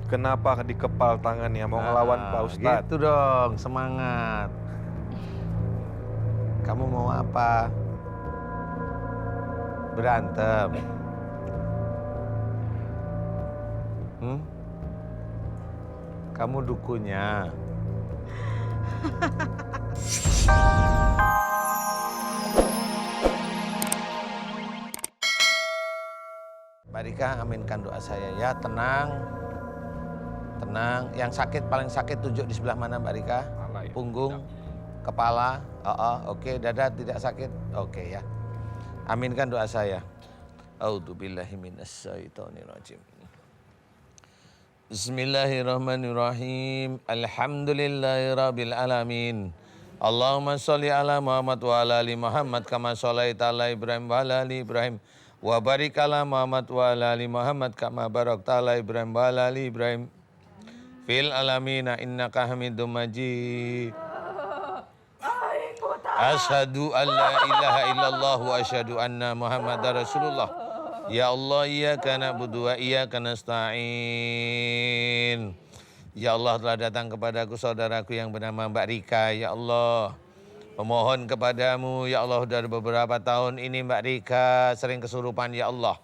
Kenapa dikepal tangannya? Mau ngelawan Pak Ustadz? Gitu dong, semangat. Kamu mau apa? Berantem? Kamu dukunya. Mbak Rika, aminkan doa saya ya, tenang. Tenang, yang sakit, paling sakit tunjuk di sebelah mana Mbak Rika? Ya. Punggung, kepala, oke, dada tidak sakit, oke ya. Aminkan doa saya. A'udzubillahi minasyaitonirrajim. Bismillahirrahmanirrahim. Alhamdulillahirabbil alamin. Allahumma sholli ala Muhammad wa ala ali Muhammad kama sholaita ala Ibrahim wa ala ali Ibrahim. Wa barik ala Muhammad wa ala ali Muhammad kama barakta ala Ibrahim wa ala ali Ibrahim. Fil alamina innaka Hamidum Majid. Asyhadu an la ilaha illallah wa asyhadu anna Muhammadar Rasulullah. Ya Allah, iyyaka na'budu wa iyyaka nasta'in. Ya Allah, telah datang kepadaku saudaraku yang bernama Mbak Rika. Ya Allah, memohon kepadamu, ya Allah, dari beberapa tahun ini Mbak Rika sering kesurupan, ya Allah.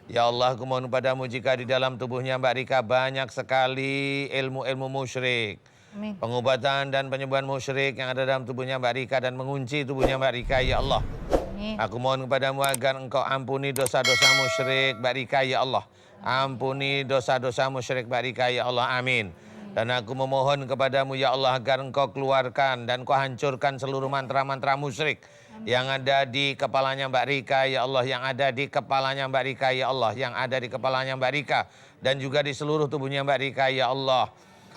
Ya Allah, aku mohon kepadamu jika di dalam tubuhnya Mbak Rika banyak sekali ilmu-ilmu musyrik. Amin. Pengobatan dan penyembuhan musyrik yang ada dalam tubuhnya Mbak Rika dan mengunci tubuhnya Mbak Rika, ya Allah. Amin. Aku mohon kepadamu agar engkau ampuni dosa-dosa musyrik Mbak Rika, ya Allah. Ampuni dosa-dosa musyrik Mbak Rika, ya Allah. Amin. Dan aku memohon kepadamu, ya Allah, agar engkau keluarkan dan engkau hancurkan seluruh mantra-mantra musyrik yang ada di kepalanya Mbak Rika, ya Allah, yang ada di kepalanya Mbak Rika, ya Allah, yang ada di kepalanya Mbak Rika, dan juga di seluruh tubuhnya Mbak Rika, ya Allah.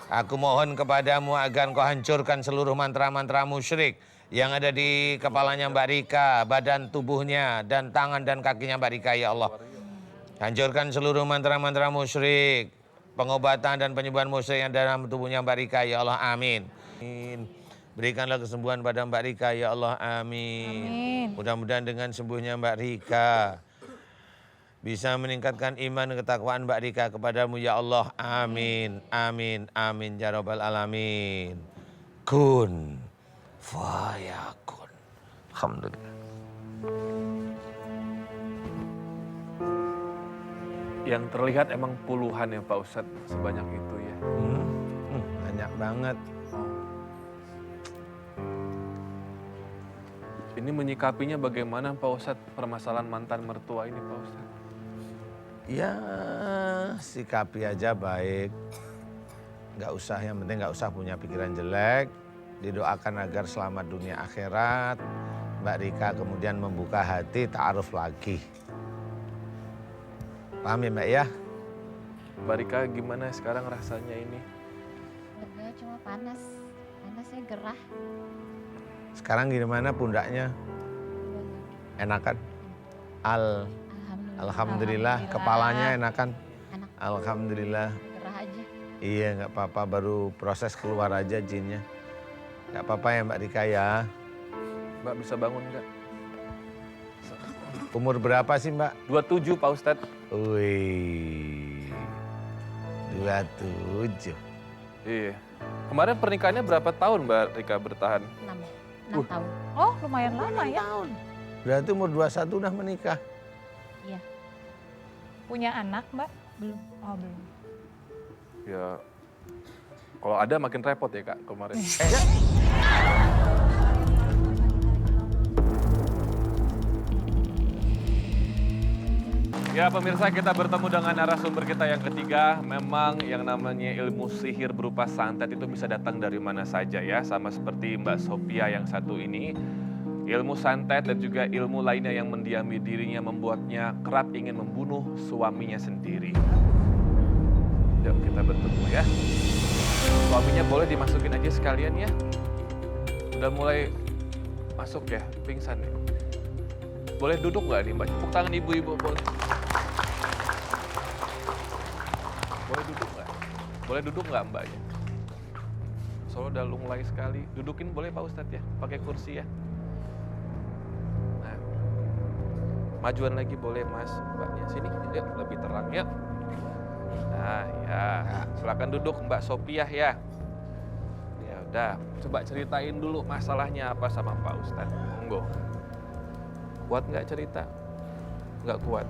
Aku mohon kepadamu agar engkau hancurkan seluruh mantra-mantra musyrik yang ada di kepalanya Mbak Rika, badan tubuhnya, dan tangan dan kakinya Mbak Rika, ya Allah. Hancurkan seluruh mantra-mantra musyrik, pengobatan dan penyembuhan musyrik yang dalam tubuhnya Mbak Rika, ya Allah. Amin. Berikanlah kesembuhan pada Mbak Rika, ya Allah. Amin. Amin. Mudah-mudahan dengan sembuhnya Mbak Rika bisa meningkatkan iman dan ketakwaan Mbak Rika kepadamu, ya Allah. Amin. Amin. Amin. Ya Rabbal Alamin. Kun fayakun. Alhamdulillah. Yang terlihat emang puluhan ya Pak Ustadz, sebanyak itu ya. Banyak banget. Ini menyikapinya bagaimana Pak Ustadz permasalahan mantan mertua ini Pak Ustadz? Ya, sikapi aja baik. Nggak usah, yang penting nggak usah punya pikiran jelek. Didoakan agar selamat dunia akhirat. Mbak Rika kemudian membuka hati, ta'aruf lagi. Paham ya Mbak ya? Mbak Rika gimana sekarang rasanya ini? Lega, cuma panas. Panasnya gerah. Sekarang gimana pundaknya? Enakan? Alhamdulillah. Kepalanya enakan? Enak. Alhamdulillah. Gerah aja. Iya, nggak apa-apa, baru proses keluar aja jinnya. Nggak apa-apa ya Mbak Rika ya. Mbak bisa bangun nggak? Umur berapa sih Mbak? 27 Pak Ustadz. Wih, 27. Iya. Kemarin pernikahannya berapa tahun Mbak Rika bertahan? 6 tahun. Oh, lumayan lama ya. Berarti umur 21 udah menikah. Iya. Punya anak, Mbak? Belum. Oh, belum. Ya, kalau ada makin repot ya Kak kemarin. Ya pemirsa, kita bertemu dengan narasumber kita yang ketiga. Memang yang namanya ilmu sihir berupa santet itu bisa datang dari mana saja ya. Sama seperti Mbak Sophia yang satu ini. Ilmu santet dan juga ilmu lainnya yang mendiami dirinya membuatnya kerap ingin membunuh suaminya sendiri. Yuk kita bertemu ya. Suaminya boleh dimasukin aja sekalian ya. Udah mulai masuk ya, pingsan ya. Boleh duduk nggak nih Mbak? Tepuk tangan ibu-ibu boleh. Boleh duduk nggak? Boleh duduk nggak Mbaknya? Soalnya udah lunglai sekali. Dudukin boleh Pak Ustadz ya, pakai kursi ya. Nah, majuan lagi boleh Mas Mbaknya. Sini, ya lebih terang ya. Nah, ya. Silakan duduk Mbak Sopiah ya. Ya udah, coba ceritain dulu masalahnya apa sama Pak Ustadz. Monggo. Kuat nggak cerita? Nggak kuat.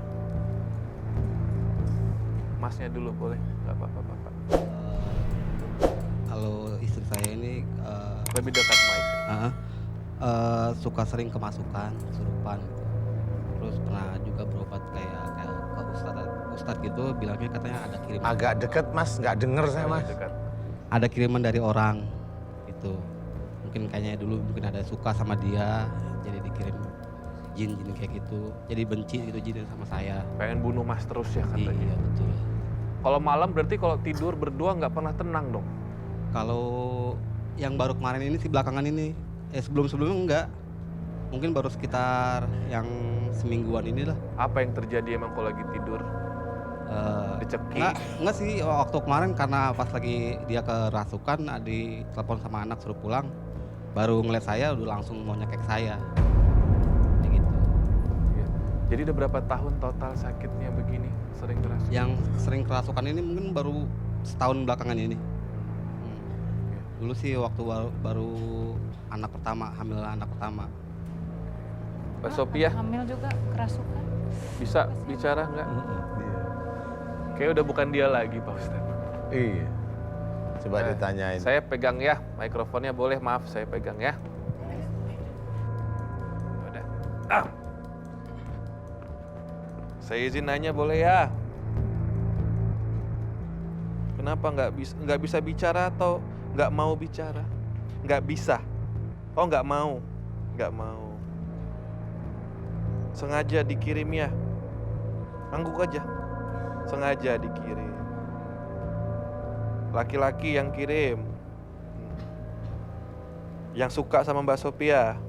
Masnya dulu boleh, nggak apa-apa Bapak. Kalau istri saya ini Lebih dekat mic. suka sering kemasukan, kesurupan gitu. Terus pernah juga berobat kayak ke ustadz gitu, bilangnya katanya ada kiriman. Agak deket mas, nggak denger saya mas. Lebih dekat. Ada kiriman dari orang gitu. Mungkin kayaknya dulu mungkin ada suka sama dia, jadi dikirim jin kayak gitu. Jadi benci gitu jin sama saya. Pengen bunuh Mas terus ya katanya. Iya betul. Kalau malam berarti kalau tidur berdua nggak pernah tenang dong? Kalau yang baru kemarin ini sih belakangan ini, sebelum-sebelumnya enggak. Mungkin baru sekitar yang semingguan inilah. Apa yang terjadi emang kalau lagi tidur? Dicekik? Enggak sih, waktu kemarin karena pas lagi dia kerasukan, ditelepon sama anak suruh pulang, baru ngeliat saya udah langsung mau nyekek saya. Kayak gitu. Iya. Jadi udah berapa tahun total sakitnya begini? Sering kerasukan? Yang sering kerasukan ini mungkin baru setahun belakangan ini. Dulu sih waktu baru anak pertama, hamil anak pertama. Mbak Sopiah Hamil juga kerasukan. bisa bicara nggak? Kayak udah bukan dia lagi Pak Ustadz. Iya. Coba Nah, ditanyain. Saya pegang ya, mikrofonnya boleh, maaf saya pegang ya. Udah. Saya izin nanya boleh ya? Kenapa nggak bisa bicara atau nggak mau bicara? Nggak bisa. Oh nggak mau, nggak mau. Sengaja dikirim ya? Angguk aja. Sengaja dikirim. Laki-laki yang kirim. Yang suka sama Mbak Sophia.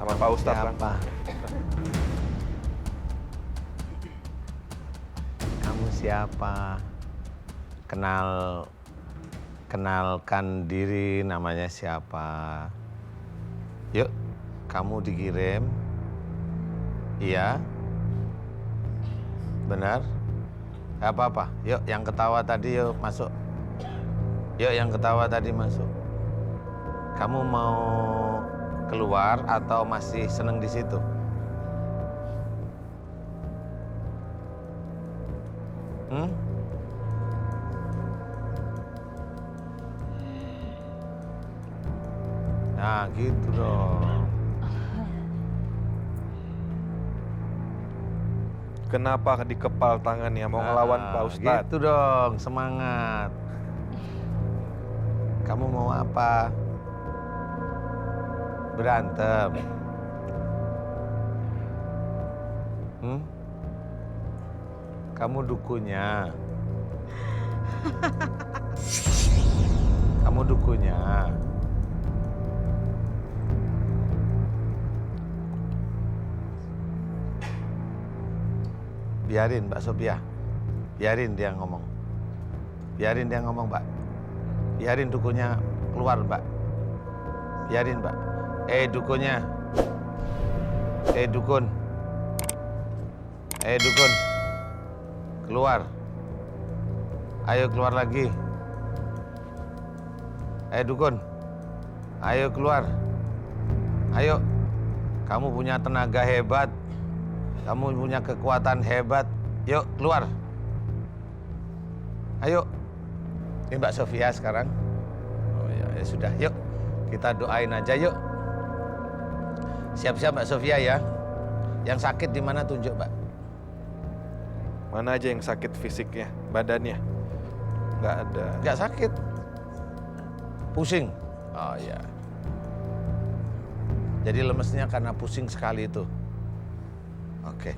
Sama Pak Ustadz Siapa? langsung. Kamu siapa? Kenalkan diri, namanya siapa? Yuk, kamu dikirim. Iya? Benar? Gak apa-apa. Yuk, yang ketawa tadi yuk masuk. Yuk, yang ketawa tadi masuk. Kamu mau keluar atau masih seneng di situ? Nah, gitu dong. Kenapa dikepal tangannya mau ngelawan Pak Ustadz? Gitu dong, semangat. Kamu mau apa? Berantem. Kamu dukunya. Kamu dukunya. Biarin Mbak Sophia. Biarin dia ngomong. Biarin dia ngomong, Mbak. Biarin dukunya keluar, Mbak. Biarin, Mbak. Dukunya. Dukun. Dukun. Keluar. Ayo keluar lagi. Dukun. Ayo keluar. Ayo. Kamu punya tenaga hebat. Kamu punya kekuatan hebat. Yuk, keluar. Ayo. Ini Mbak Sophia sekarang. Oh ya, ya sudah. Yuk, kita doain aja yuk. Siap-siap Mbak Sophia ya. Yang sakit di mana tunjuk, Mbak? Mana aja yang sakit fisiknya, badannya? Nggak ada. Nggak sakit. Pusing. Oh ya. Jadi lemesnya karena pusing sekali itu. Oke.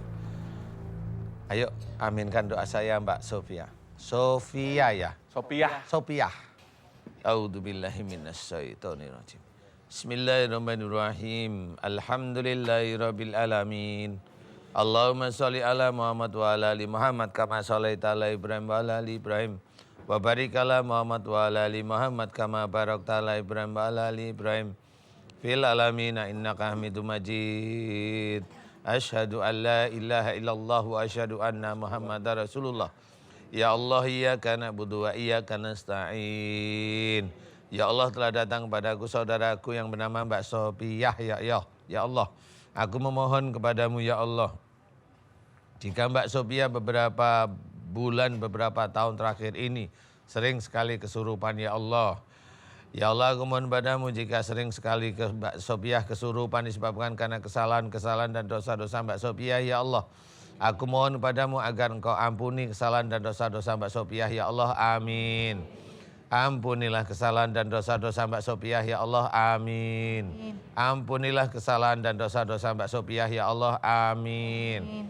Ayo aminkan doa saya Mbak Sophia. Sophia ya. Sopiah. Sophia. A'udzubillahi minasyaitonirrajim. Bismillahirrahmanirrahim. Alhamdulillahirabbil alamin. Allahumma sholli ala Muhammad wa ala ali Muhammad kama sholaita ala Ibrahim wa ala ali Ibrahim. Wa barik ala Muhammad wa ala ali Muhammad kama barakta ala Ibrahim wa ala ali Ibrahim fil alamin innaka Hamidum Majid. Asyhadu an la ilaha illallah wa asyhadu anna Muhammadar Rasulullah. Ya Allah, iyyaka na'budu wa iyyaka nasta'in. Ya Allah, telah datang kepadaku saudaraku yang bernama Mbak Sophia. Ya Allah, aku memohon kepadamu ya Allah. Jika Mbak Sophia beberapa bulan, beberapa tahun terakhir ini sering sekali kesurupan ya Allah. Ya Allah, aku mohon padamu jika sering sekali Mbak Sophia kesurupan disebabkan karena kesalahan-kesalahan dan dosa-dosa Mbak Sophia ya Allah. Aku mohon padamu agar Engkau ampuni kesalahan dan dosa-dosa Mbak Sophia ya Allah. Amin. Ampunilah kesalahan dan dosa-dosa Mbak Sophia ya Allah. Amin. Ampunilah kesalahan dan dosa-dosa Mbak Sophia ya Allah. Amin.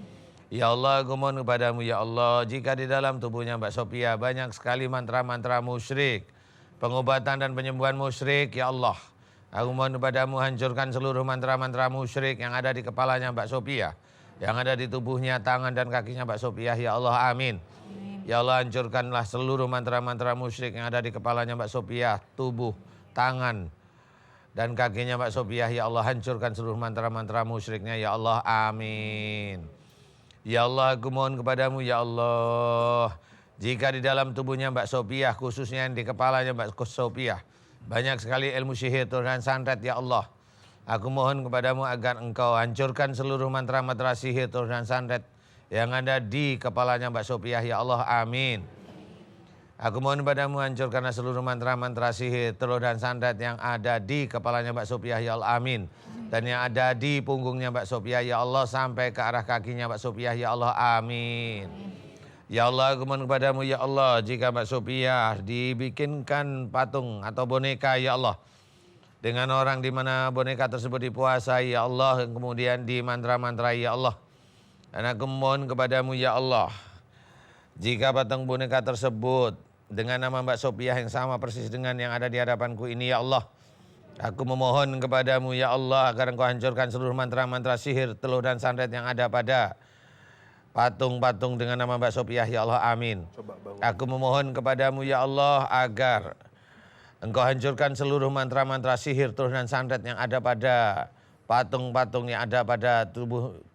Ya Allah, aku mohon kepadamu ya Allah, jika di dalam tubuhnya Mbak Sophia banyak sekali mantra-mantra musyrik, pengobatan dan penyembuhan musyrik ya Allah. Aku mohon kepadamu hancurkan seluruh mantra-mantra musyrik yang ada di kepalanya Mbak Sophia, yang ada di tubuhnya, tangan dan kakinya Mbak Sophia ya Allah. Amin. Ya Allah, hancurkanlah seluruh mantra-mantra musyrik yang ada di kepalanya Mbak Sophia, tubuh, tangan, dan kakinya Mbak Sophia ya Allah. Hancurkan seluruh mantra-mantra musyriknya ya Allah. Amin. Ya Allah, aku mohon kepadamu ya Allah, jika di dalam tubuhnya Mbak Sophia, khususnya yang di kepalanya Mbak Sophia, banyak sekali ilmu sihir dan santet ya Allah. Aku mohon kepadamu agar Engkau hancurkan seluruh mantra-mantra sihir dan santet yang ada di kepalanya Mbak Sophia ya Allah. Amin. Aku mohon padamu hancurkanlah seluruh mantra-mantra sihir, dan santet yang ada di kepalanya Mbak Sophia ya Allah. Amin. Dan yang ada di punggungnya Mbak Sophia ya Allah sampai ke arah kakinya Mbak Sophia ya Allah. Amin. Ya Allah, aku mohon kepadamu ya Allah, jika Mbak Sophia dibikinkan patung atau boneka ya Allah, dengan orang di mana boneka tersebut dipuasai ya Allah, kemudian di mantra-mantra ya Allah. Dan aku mohon kepadamu ya Allah, jika patung boneka tersebut dengan nama Mbak Sophia yang sama persis dengan yang ada di hadapanku ini ya Allah, aku memohon kepadamu ya Allah agar Engkau hancurkan seluruh mantra-mantra sihir, teluh dan santet yang ada pada patung-patung dengan nama Mbak Sophia ya Allah. Amin. Aku memohon kepadamu ya Allah agar Engkau hancurkan seluruh mantra-mantra sihir, teluh dan santet yang ada pada patung-patung yang ada pada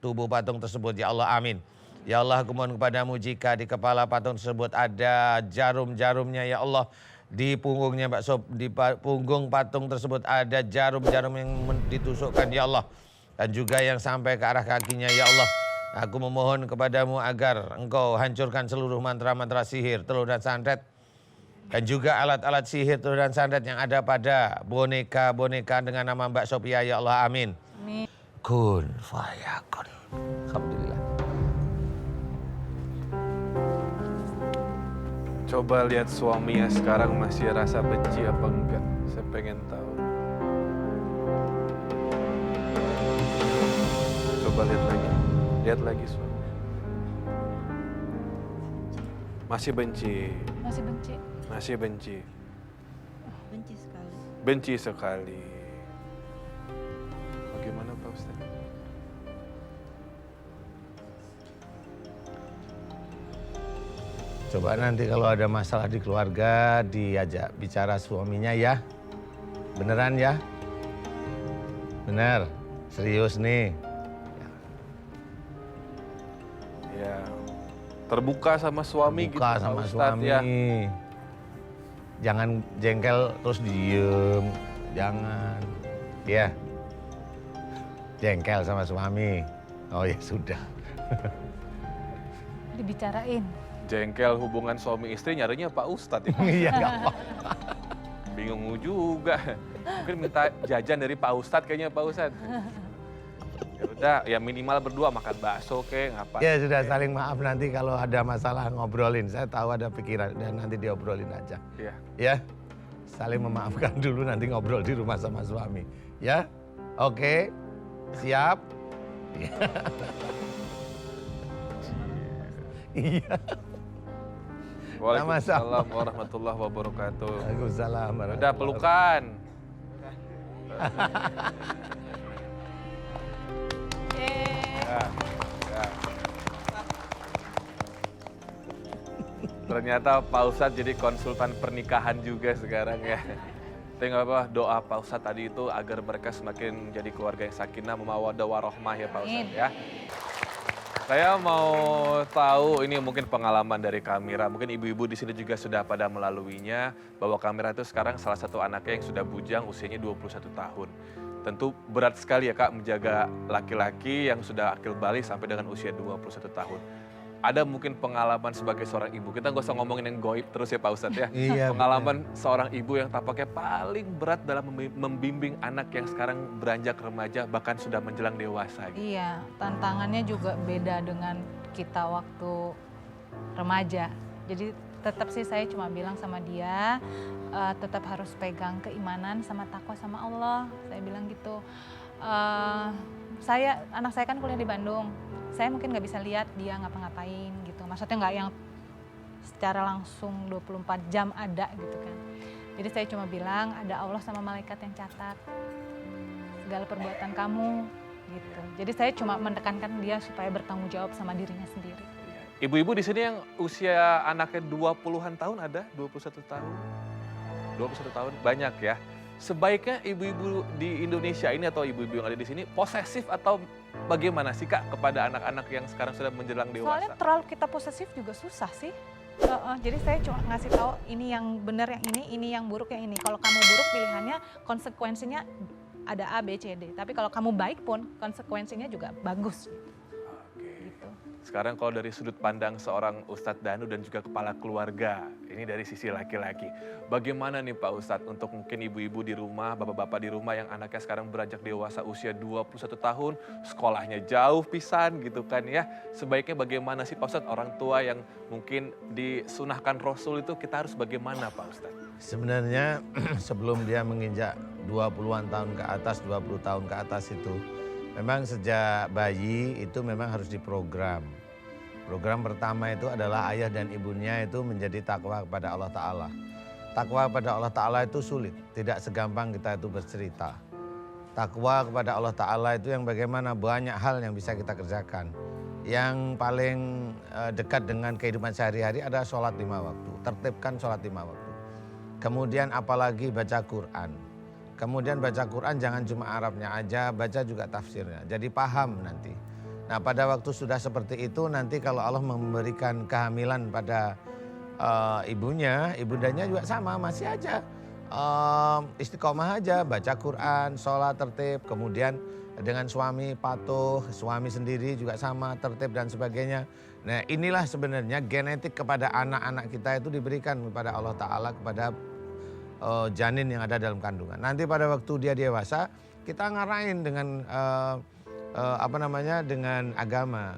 tubuh patung tersebut ya Allah. Amin. Ya Allah, aku mohon kepadamu jika di kepala patung tersebut ada jarum-jarumnya ya Allah, di punggungnya di punggung patung tersebut ada jarum-jarum yang ditusukkan ya Allah, dan juga yang sampai ke arah kakinya ya Allah. Aku memohon kepadamu agar Engkau hancurkan seluruh mantra-mantra sihir, teluh dan santet, dan juga alat-alat sihir, teluh dan santet yang ada pada boneka-boneka dengan nama Mbak Sophia ya Allah. Amin. Amin. Kun fayakun. Alhamdulillah. Coba lihat suaminya sekarang masih rasa benci apa enggak? Saya pengen tahu. Coba lihat lagi. Lihat lagi suami. Masih benci. Masih benci. Masih benci. Benci sekali. Benci sekali. Bagaimana Pak Ustaz? Coba nanti kalau ada masalah di keluarga diajak bicara suaminya ya. Beneran ya? Bener? Serius nih? Ya. Terbuka sama suami gitu. Buka Pak sama Ustadz, suami. ya. Jangan jengkel terus diem. Jangan. Ya. Jengkel sama suami. Oh ya sudah. Dibicarain. Jengkel hubungan suami istri nyarinya Pak Ustadz. Ya. Iya nggak apa. Bingung juga. Mungkin minta jajan dari Pak Ustadz kayaknya Pak Ustadz. Ya udah, ya minimal berdua makan bakso ngapain. Ya sudah, saling maaf, nanti kalau ada masalah ngobrolin. Saya tahu ada pikiran dan nanti diobrolin aja. Iya. Ya. Saling memaafkan dulu, nanti ngobrol di rumah sama suami. Ya. Oke. Siap? Iya. Waalaikumsalam warahmatullahi wabarakatuh. Waalaikumsalam warahmatullahi Udah pelukan. Ya, ya. Ternyata Pak Ustadz jadi konsultan pernikahan juga sekarang ya. Tapi nggak apa, doa Pak Ustadz tadi itu agar mereka semakin jadi keluarga yang sakinah, mawaddah warahmah ya Pak Ustadz ya. Saya mau tahu, ini mungkin pengalaman dari Kamira, mungkin ibu-ibu di sini juga sudah pada melaluinya, bahwa Kamira itu sekarang salah satu anaknya yang sudah bujang usianya 21 tahun. Tentu berat sekali ya Kak menjaga laki-laki yang sudah akil balik sampai dengan usia 21 tahun. Ada mungkin pengalaman sebagai seorang ibu, kita nggak usah ngomongin yang goib terus ya Pak Ustadz ya. Iya, Pengalaman seorang ibu yang tampaknya paling berat dalam membimbing anak yang sekarang beranjak remaja bahkan sudah menjelang dewasa. Gitu. Iya, tantangannya juga beda dengan kita waktu remaja. Jadi tetap sih saya cuma bilang sama dia, tetap harus pegang keimanan sama takwa sama Allah. Saya bilang gitu. Anak saya kan kuliah di Bandung. Saya mungkin nggak bisa lihat dia ngapa-ngapain gitu. Maksudnya nggak yang secara langsung 24 jam ada gitu kan. Jadi saya cuma bilang ada Allah sama malaikat yang catat segala perbuatan kamu gitu. Jadi saya cuma menekankan dia supaya bertanggung jawab sama dirinya sendiri. Ibu-ibu di sini yang usia anaknya 20-an tahun ada? 21 tahun? 21 tahun, banyak ya. Sebaiknya ibu-ibu di Indonesia ini atau ibu-ibu yang ada di sini posesif atau bagaimana sih Kak kepada anak-anak yang sekarang sudah menjelang dewasa? Soalnya terlalu kita posesif juga susah sih. Jadi saya cuma ngasih tahu ini yang benar yang ini yang buruk yang ini. Kalau kamu buruk pilihannya konsekuensinya ada A, B, C, D. Tapi kalau kamu baik pun konsekuensinya juga bagus. Gitu. Sekarang kalau dari sudut pandang seorang Ustadz Danu dan juga kepala keluarga, ini dari sisi laki-laki. Bagaimana nih Pak Ustadz untuk mungkin ibu-ibu di rumah, bapak-bapak di rumah yang anaknya sekarang beranjak dewasa usia 21 tahun, sekolahnya jauh pisan gitu kan ya. Sebaiknya bagaimana sih Pak Ustadz orang tua yang mungkin disunahkan Rasul itu kita harus bagaimana Pak Ustadz? Sebenarnya sebelum dia menginjak 20-an tahun ke atas, 20 tahun ke atas itu, memang sejak bayi itu memang harus diprogram. Program pertama itu adalah ayah dan ibunya itu menjadi takwa kepada Allah Ta'ala. Takwa kepada Allah Ta'ala itu sulit, tidak segampang kita itu bercerita. Takwa kepada Allah Ta'ala itu yang bagaimana banyak hal yang bisa kita kerjakan. Yang paling dekat dengan kehidupan sehari-hari adalah sholat 5 waktu. Tertibkan sholat 5 waktu. Kemudian apalagi baca Quran. Kemudian baca Quran jangan cuma Arabnya aja, baca juga tafsirnya. Jadi paham nanti. Nah pada waktu sudah seperti itu nanti kalau Allah memberikan kehamilan pada ibundanya juga sama, masih aja istiqomah aja, baca Quran, sholat tertib, kemudian dengan suami patuh, suami sendiri juga sama, tertib dan sebagainya. Nah inilah sebenarnya genetik kepada anak-anak kita itu diberikan kepada Allah Ta'ala, kepada janin yang ada dalam kandungan. Nanti pada waktu dia dewasa kita ngarahin dengan dengan agama.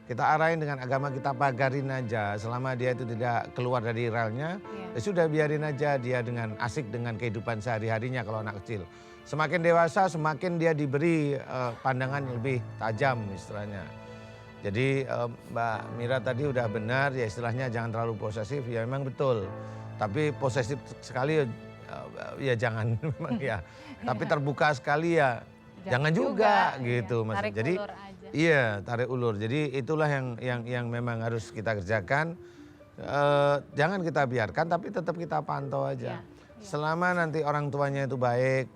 Kita arahin dengan agama, kita pagarin aja. Selama dia itu tidak keluar dari relnya, ya sudah biarin aja dia dengan asik dengan kehidupan sehari-harinya kalau anak kecil. Semakin dewasa semakin dia diberi pandangan yang lebih tajam istilahnya. Jadi Mbak Mira tadi udah benar ya istilahnya jangan terlalu posesif, ya memang betul. Tapi posesif sekali ya jangan memang ya. Tapi terbuka sekali ya jangan juga gitu Mas. Tarik Jadi ulur aja. iya, tarik ulur. Jadi itulah yang memang harus kita kerjakan. Jangan kita biarkan tapi tetap kita pantau aja. Selama nanti orang tuanya itu baik,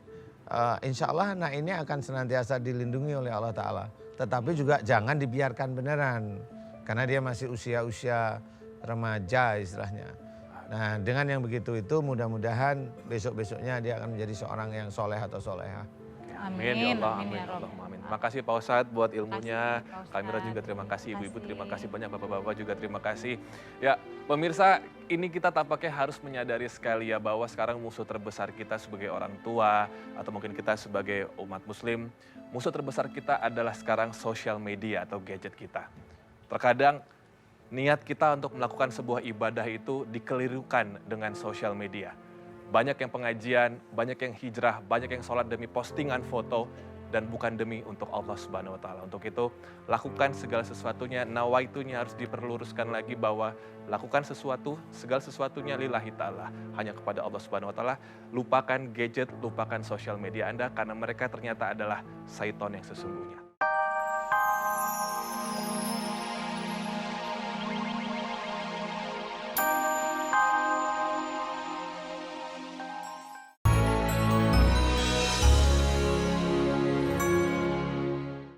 insya Allah anak ini akan senantiasa dilindungi oleh Allah Ta'ala. Tetapi juga jangan dibiarkan beneran. Karena dia masih usia-usia remaja istilahnya. Nah dengan yang begitu itu mudah-mudahan besok-besoknya dia akan menjadi seorang yang soleh atau soleha. Amin ya Allah, amin ya Allah, amin. Makasih Pak Ustadz buat ilmunya. Kamira juga terima kasih, ibu-ibu terima kasih banyak, bapak-bapak juga terima kasih. Ya pemirsa, ini kita tampaknya harus menyadari sekali ya bahwa sekarang musuh terbesar kita sebagai orang tua atau mungkin kita sebagai umat muslim, musuh terbesar kita adalah sekarang sosial media atau gadget kita. Terkadang niat kita untuk melakukan sebuah ibadah itu dikelirukan dengan sosial media. Banyak yang pengajian, banyak yang hijrah, banyak yang sholat demi postingan foto dan bukan demi untuk Allah Subhanahu wa Ta'ala. Untuk itu, lakukan segala sesuatunya, nawaitunya harus diperluruskan lagi bahwa lakukan sesuatu, segala sesuatunya lillahi ta'ala. Hanya kepada Allah Subhanahu wa Ta'ala. Lupakan gadget, lupakan sosial media Anda karena mereka ternyata adalah syaitan yang sesungguhnya.